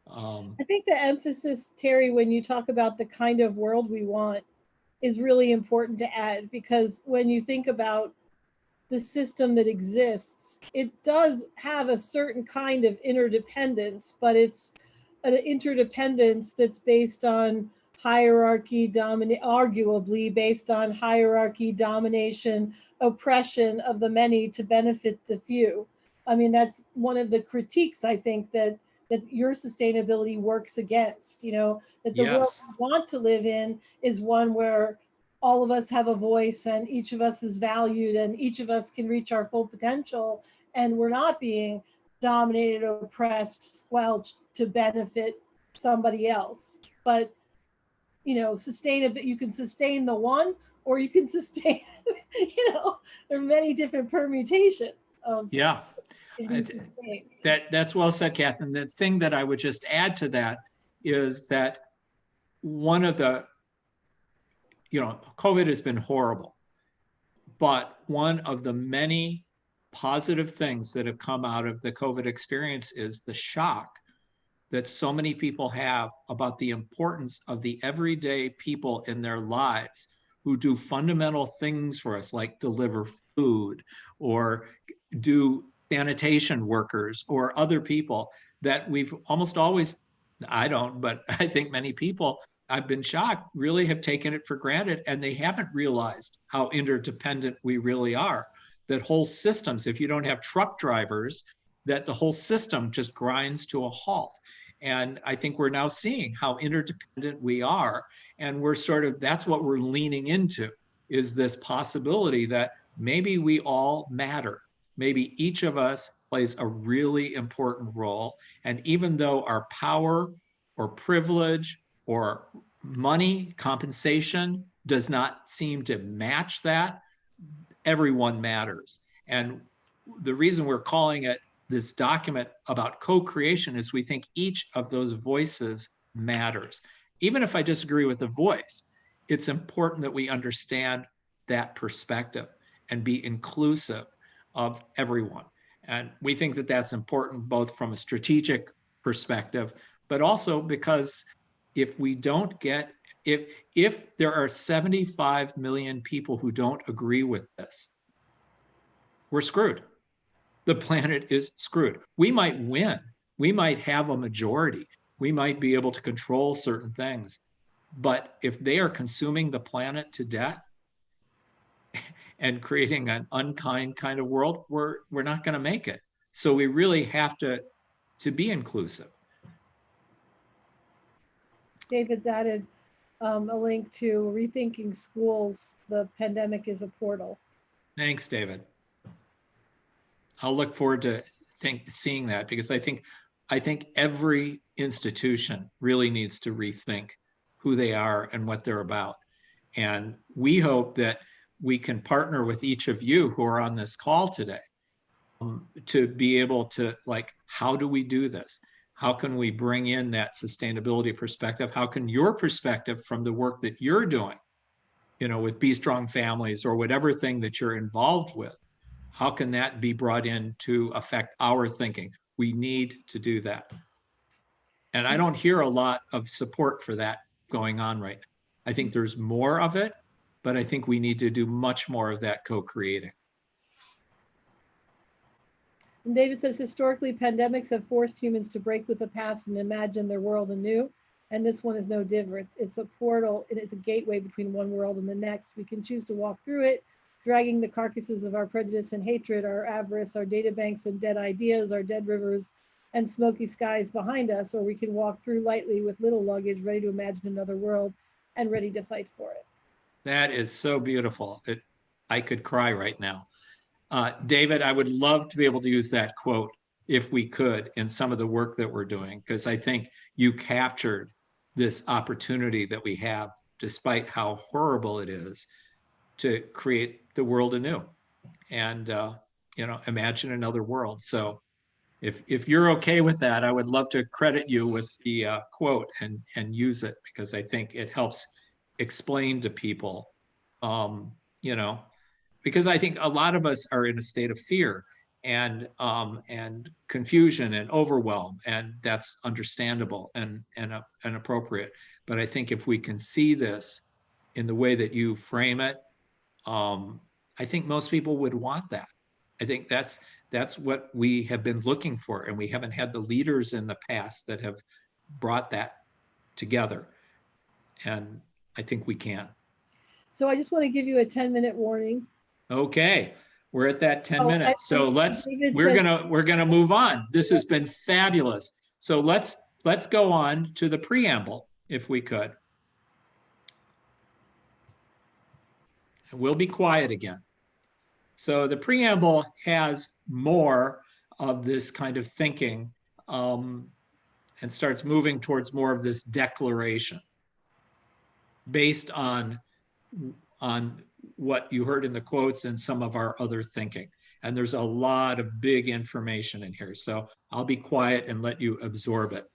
[SPEAKER 1] I think the emphasis, Terry, when you talk about the kind of world we want, is really important to add, because when you think about the system that exists, it does have a certain kind of interdependence, but it's an interdependence that's based on hierarchy, arguably based on hierarchy, domination, oppression of the many to benefit the few. I mean, that's one of the critiques, I think, that your sustainability works against, that the world we want to live in is one where all of us have a voice and each of us is valued and each of us can reach our full potential, and we're not being dominated, oppressed, squelched to benefit somebody else. But you can sustain the one, or you can sustain, there are many different permutations of
[SPEAKER 2] That's well said, Kath. And the thing that I would just add to that is that one of the, COVID has been horrible, but one of the many positive things that have come out of the COVID experience is the shock that so many people have about the importance of the everyday people in their lives who do fundamental things for us, like deliver food or do sanitation workers or other people that we've almost always, I don't, but I think many people, I've been shocked, really have taken it for granted, and they haven't realized how interdependent we really are. That whole systems, if you don't have truck drivers, that the whole system just grinds to a halt. And I think we're now seeing how interdependent we are. And we're sort of, that's what we're leaning into, is this possibility that maybe we all matter. Maybe each of us plays a really important role. And even though our power or privilege or money, compensation does not seem to match that, everyone matters. And the reason we're calling it this document about co-creation is we think each of those voices matters. Even if I disagree with the voice, it's important that we understand that perspective and be inclusive of everyone. And we think that that's important both from a strategic perspective, but also because if we don't get, if there are 75 million people who don't agree with this, we're screwed. The planet is screwed. We might win. We might have a majority. We might be able to control certain things. But if they are consuming the planet to death and creating an unkind kind of world, we're not going to make it. So we really have to be inclusive.
[SPEAKER 1] David's added a link to Rethinking Schools. The pandemic is a portal.
[SPEAKER 2] Thanks, David. I'll look forward to seeing that, because I think every institution really needs to rethink who they are and what they're about. And we hope that we can partner with each of you who are on this call today to be able to, like, how do we do this? How can we bring in that sustainability perspective? How can your perspective from the work that you're doing, you know, with Be Strong Families or whatever thing that you're involved with, how can that be brought in to affect our thinking? We need to do that. And I don't hear a lot of support for that going on right now. I think there's more of it, but I think we need to do much more of that co-creating.
[SPEAKER 1] And David says, historically, pandemics have forced humans to break with the past and imagine their world anew. And this one is no different. It's a portal, and it's a gateway between one world and the next. We can choose to walk through it, dragging the carcasses of our prejudice and hatred, our avarice, our data banks and dead ideas, our dead rivers and smoky skies behind us, or we can walk through lightly with little luggage, ready to imagine another world and ready to fight for it.
[SPEAKER 2] That is so beautiful. I could cry right now. David, I would love to be able to use that quote if we could in some of the work that we're doing, because I think you captured this opportunity that we have, despite how horrible it is, to create the world anew and you know, imagine another world. So if you're okay with that, I would love to credit you with the quote and use it, because I think it helps explain to people, you know, because I think a lot of us are in a state of fear and confusion and overwhelm, and that's understandable and appropriate. But I think if we can see this in the way that you frame it, I think most people would want that. I think that's what we have been looking for, and we haven't had the leaders in the past that have brought that together. And I think we can.
[SPEAKER 1] So I just want to give you a 10-minute warning.
[SPEAKER 2] Okay, we're at that 10 minutes. So we're gonna move on. This has been fabulous. So let's go on to the preamble, if we could. And we'll be quiet again. So the preamble has more of this kind of thinking and starts moving towards more of this declaration based on what you heard in the quotes and some of our other thinking. And there's a lot of big information in here. So I'll be quiet and let you absorb it.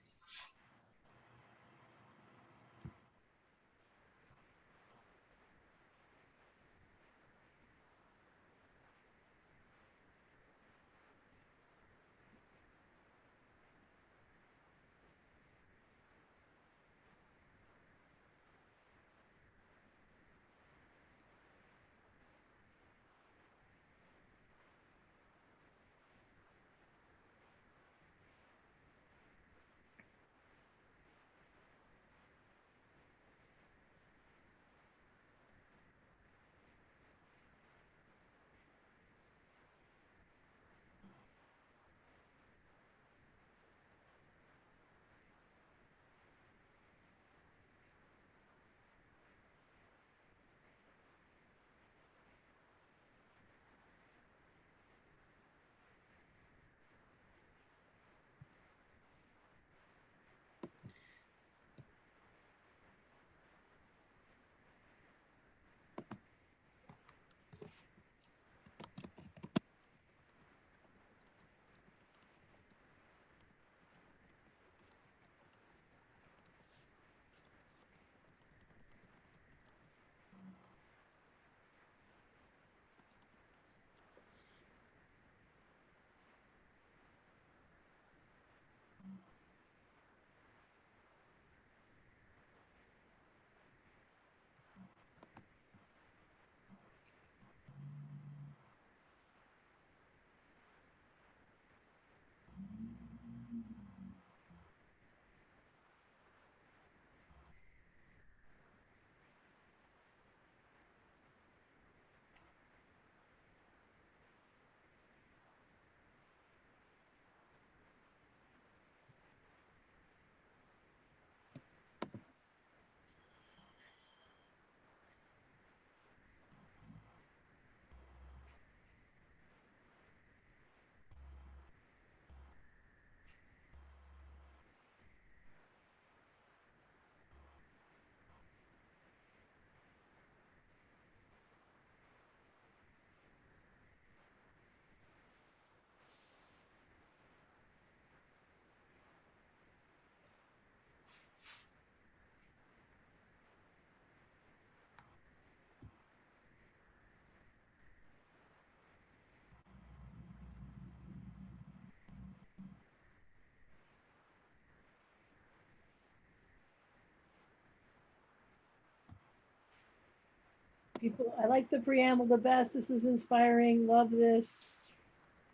[SPEAKER 1] People, I like the preamble the best. This is inspiring. Love this.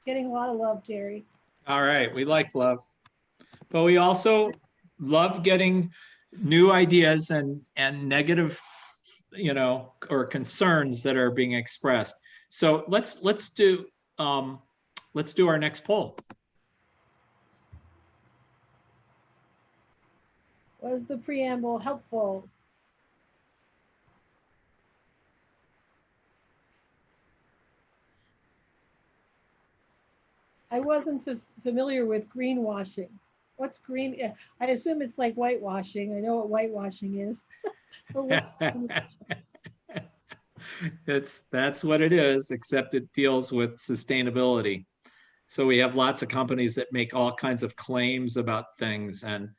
[SPEAKER 1] Getting a lot of love, Terry.
[SPEAKER 2] All right, we like love, but we also love getting new ideas and negative, or concerns that are being expressed. So let's do our next poll.
[SPEAKER 1] Was the preamble helpful? I wasn't familiar with greenwashing. What's green? Yeah, I assume it's like whitewashing. I know what whitewashing is.
[SPEAKER 2] That's what it is, except it deals with sustainability. So we have lots of companies that make all kinds of claims about things. And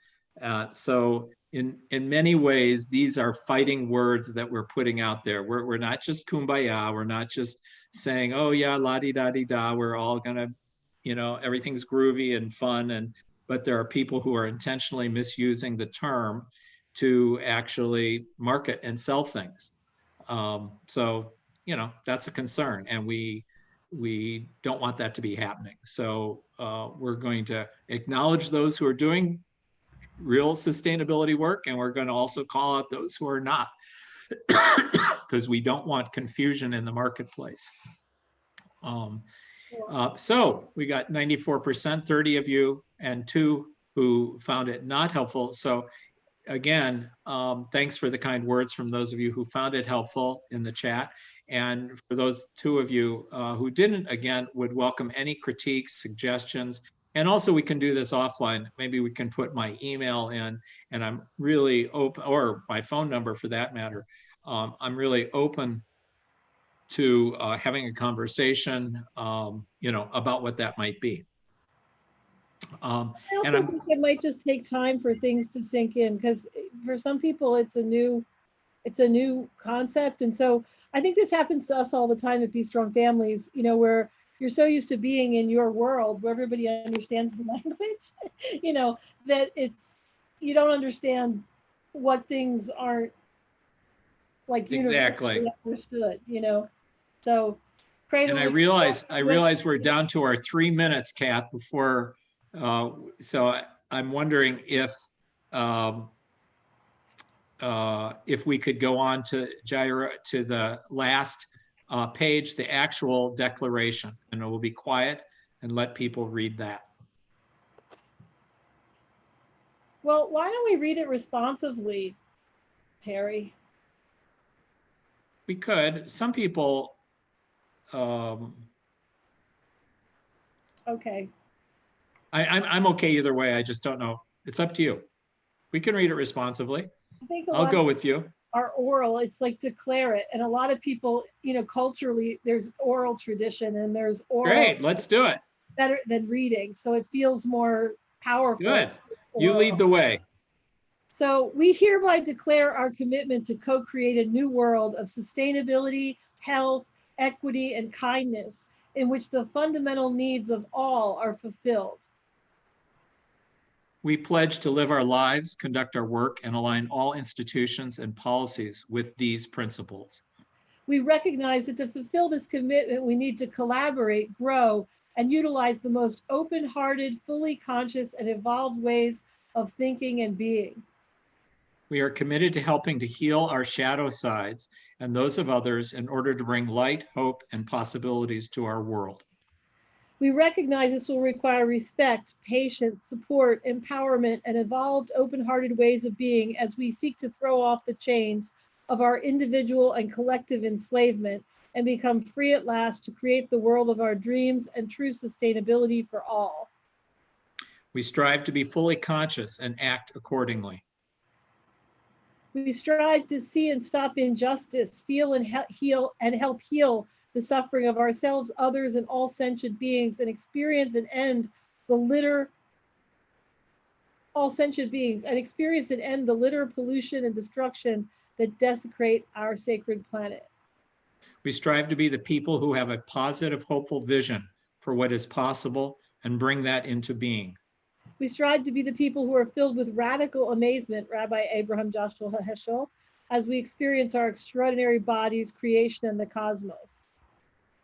[SPEAKER 2] so in many ways, these are fighting words that we're putting out there. We're not just kumbaya. We're not just saying, oh yeah, la-di-da-di-da. We're all gonna, everything's groovy and fun. But there are people who are intentionally misusing the term to actually market and sell things. So, that's a concern. And we don't want that to be happening. So we're going to acknowledge those who are doing real sustainability work, and we're going to also call out those who are not, because we don't want confusion in the marketplace. So we got 94%, 30 of you, and 2 who found it not helpful. So again, thanks for the kind words from those of you who found it helpful in the chat. And for those 2 of you who didn't, again, would welcome any critiques, suggestions. And also we can do this offline. Maybe we can put my email in, and I'm really open, or my phone number for that matter. I'm really open to having a conversation, about what that might be.
[SPEAKER 1] I also think it might just take time for things to sink in, because for some people it's a new concept. And so I think this happens to us all the time at Be Strong Families, where you're so used to being in your world where everybody understands the language, that you don't understand what things aren't like
[SPEAKER 2] exactly
[SPEAKER 1] understood, So
[SPEAKER 2] and I realize we're down to our 3 minutes, Kath, before so I'm wondering if we could go on to the last page, the actual declaration, and we'll be quiet and let people read that.
[SPEAKER 1] Well, why don't we read it responsively, Terry?
[SPEAKER 2] We could. Some people.
[SPEAKER 1] Okay.
[SPEAKER 2] I'm okay either way. I just don't know. It's up to you. We can read it responsively.
[SPEAKER 1] I think
[SPEAKER 2] I'll go with you.
[SPEAKER 1] Are oral. It's like declare it, and a lot of people, culturally, there's oral tradition and there's oral.
[SPEAKER 2] Great. Let's do it.
[SPEAKER 1] Better than reading, so it feels more powerful.
[SPEAKER 2] Good. You lead the way.
[SPEAKER 1] So we hereby declare our commitment to co-create a new world of sustainability, health, equity, and kindness, in which the fundamental needs of all are fulfilled.
[SPEAKER 2] We pledge to live our lives, conduct our work, and align all institutions and policies with these principles.
[SPEAKER 1] We recognize that to fulfill this commitment, we need to collaborate, grow, and utilize the most open-hearted, fully conscious, and evolved ways of thinking and being.
[SPEAKER 2] We are committed to helping to heal our shadow sides and those of others in order to bring light, hope, and possibilities to our world.
[SPEAKER 1] We recognize this will require respect, patience, support, empowerment, and evolved, open-hearted ways of being as we seek to throw off the chains of our individual and collective enslavement and become free at last to create the world of our dreams and true sustainability for all.
[SPEAKER 2] We strive to be fully conscious and act accordingly.
[SPEAKER 1] We strive to see and stop injustice, feel and heal and help heal the suffering of ourselves, others, and all sentient beings, and experience and end the litter, all sentient beings, and experience and end the litter, pollution, and destruction that desecrate our sacred planet.
[SPEAKER 2] We strive to be the people who have a positive, hopeful vision for what is possible and bring that into being.
[SPEAKER 1] We strive to be the people who are filled with radical amazement, Rabbi Abraham Joshua Heschel, as we experience our extraordinary bodies, creation, and the cosmos.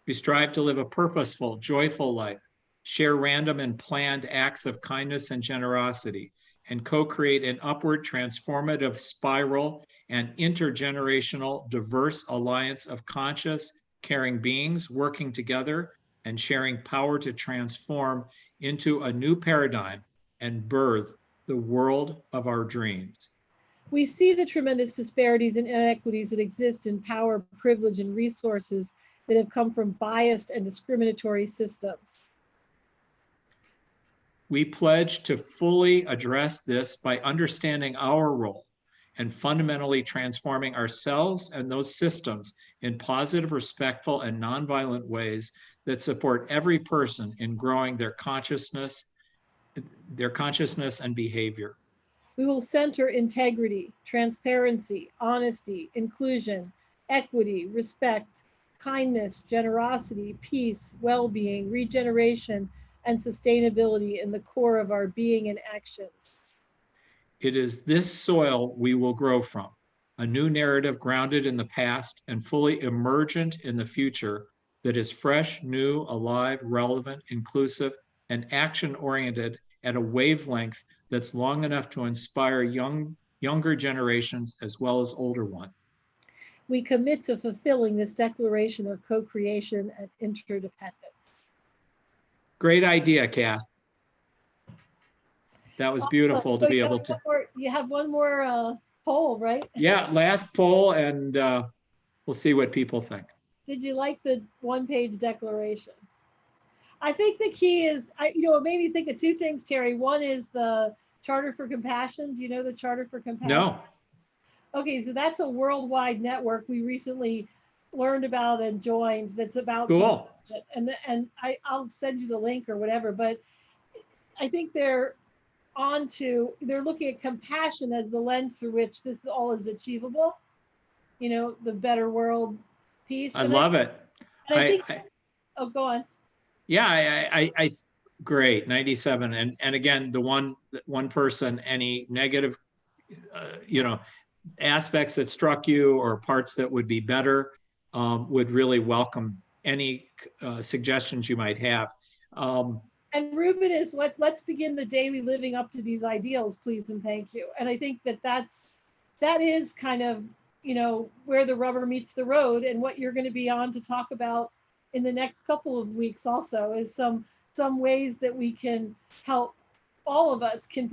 [SPEAKER 2] We strive to live a purposeful, joyful life, share random and planned acts of kindness and generosity, and co-create an upward transformative spiral and intergenerational diverse alliance of conscious, caring beings working together and sharing power to transform into a new paradigm and birth the world of our dreams.
[SPEAKER 1] We see the tremendous disparities and inequities that exist in power, privilege, and resources that have come from biased and discriminatory systems.
[SPEAKER 2] We pledge to fully address this by understanding our role and fundamentally transforming ourselves and those systems in positive, respectful, and nonviolent ways that support every person in growing their consciousness and behavior.
[SPEAKER 1] We will center integrity, transparency, honesty, inclusion, equity, respect, kindness, generosity, peace, well-being, regeneration, and sustainability in the core of our being and actions.
[SPEAKER 2] It is this soil we will grow from, a new narrative grounded in the past and fully emergent in the future that is fresh, new, alive, relevant, inclusive, and action-oriented at a wavelength that's long enough to inspire younger generations as well as older ones.
[SPEAKER 1] We commit to fulfilling this declaration of co-creation and interdependence.
[SPEAKER 2] Great idea, Kath. That was beautiful to be able to.
[SPEAKER 1] You have one more poll, right?
[SPEAKER 2] Yeah, last poll, and we'll see what people think.
[SPEAKER 1] Did you like the one-page declaration? I think the key is, it made me think of two things, Terry. One is the Charter for Compassion. Do you know the Charter for Compassion?
[SPEAKER 2] No.
[SPEAKER 1] Okay, so that's a worldwide network we recently learned about and joined that's about
[SPEAKER 2] cool.
[SPEAKER 1] And I'll send you the link or whatever, but I think they're looking at compassion as the lens through which this all is achievable, the better world piece.
[SPEAKER 2] I love it.
[SPEAKER 1] Oh, go on.
[SPEAKER 2] Yeah, I great, 97. And again, the one person, any negative, aspects that struck you or parts that would be better, would really welcome any suggestions you might have.
[SPEAKER 1] And Ruben is, let's begin the daily living up to these ideals, please and thank you. And I think that is kind of, where the rubber meets the road, and what you're going to be on to talk about in the next couple of weeks also is some ways that we can help, all of us can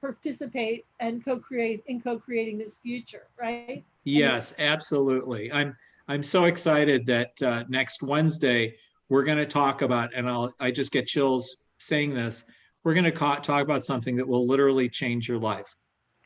[SPEAKER 1] participate and co-creating this future, right?
[SPEAKER 2] Yes, absolutely. I'm so excited that next Wednesday we're going to talk about, and I just get chills saying this, we're going to talk about something that will literally change your life.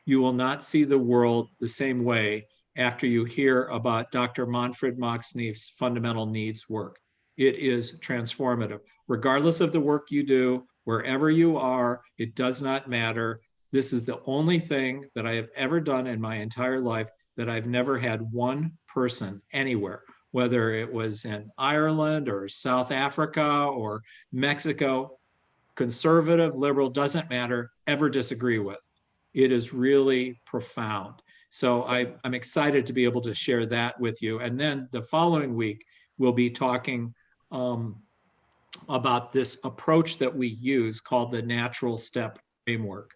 [SPEAKER 2] You will not see the world the same way after you hear about Dr. Manfred Max-Neef's fundamental needs work. It is transformative. Regardless of the work you do, wherever you are, it does not matter. This is the only thing that I have ever done in my entire life that I've never had one person anywhere, whether it was in Ireland or South Africa or Mexico, conservative, liberal, doesn't matter, ever disagree with. It is really profound. So I'm excited to be able to share that with you. And then the following week, we'll be talking about this approach that we use called the natural step framework,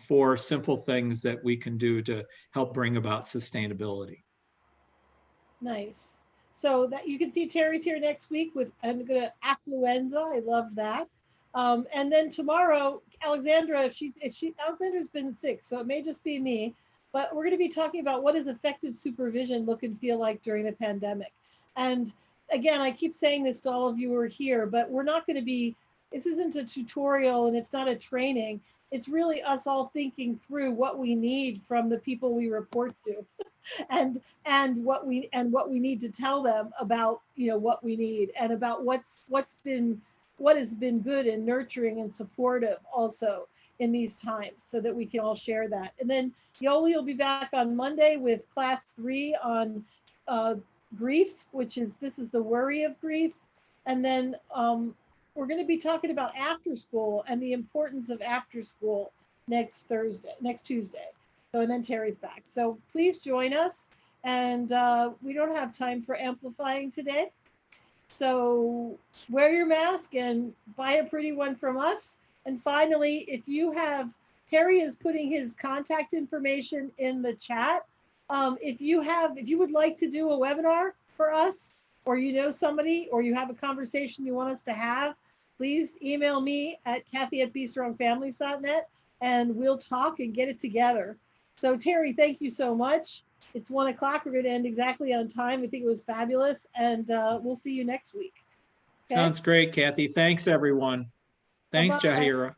[SPEAKER 2] for simple things that we can do to help bring about sustainability.
[SPEAKER 1] Nice. So that you can see Terry's here next week with I'm gonna affluenza. I love that. And then tomorrow, Alexandra, if she Alexandra's been sick, so it may just be me, but we're gonna be talking about what does effective supervision look and feel like during the pandemic. And again, I keep saying this to all of you who are here, but we're not going to be, this isn't a tutorial and it's not a training. It's really us all thinking through what we need from the people we report to and what we need to tell them about, you know, what we need and about what has been good and nurturing and supportive also in these times, so that we can all share that. And then Yoli will be back on Monday with class 3 on grief, which is, this is the worry of grief. And then we're going to be talking about after school and the importance of after school next Tuesday. So, and then Terry's back. So please join us. And we don't have time for amplifying today. So wear your mask and buy a pretty one from us. And finally, if you have, Terry is putting his contact information in the chat. If you would like to do a webinar for us, or you know somebody, or you have a conversation you want us to have, please email me at Katthe@BeStrongFamilies.net and we'll talk and get it together. So Terry, thank you so much. It's 1 o'clock. We're going to end exactly on time. I think it was fabulous. And we'll see you next week.
[SPEAKER 2] Okay? Sounds great, Katthe. Thanks, everyone. Thanks,
[SPEAKER 1] Bye-bye.
[SPEAKER 2] Jahira.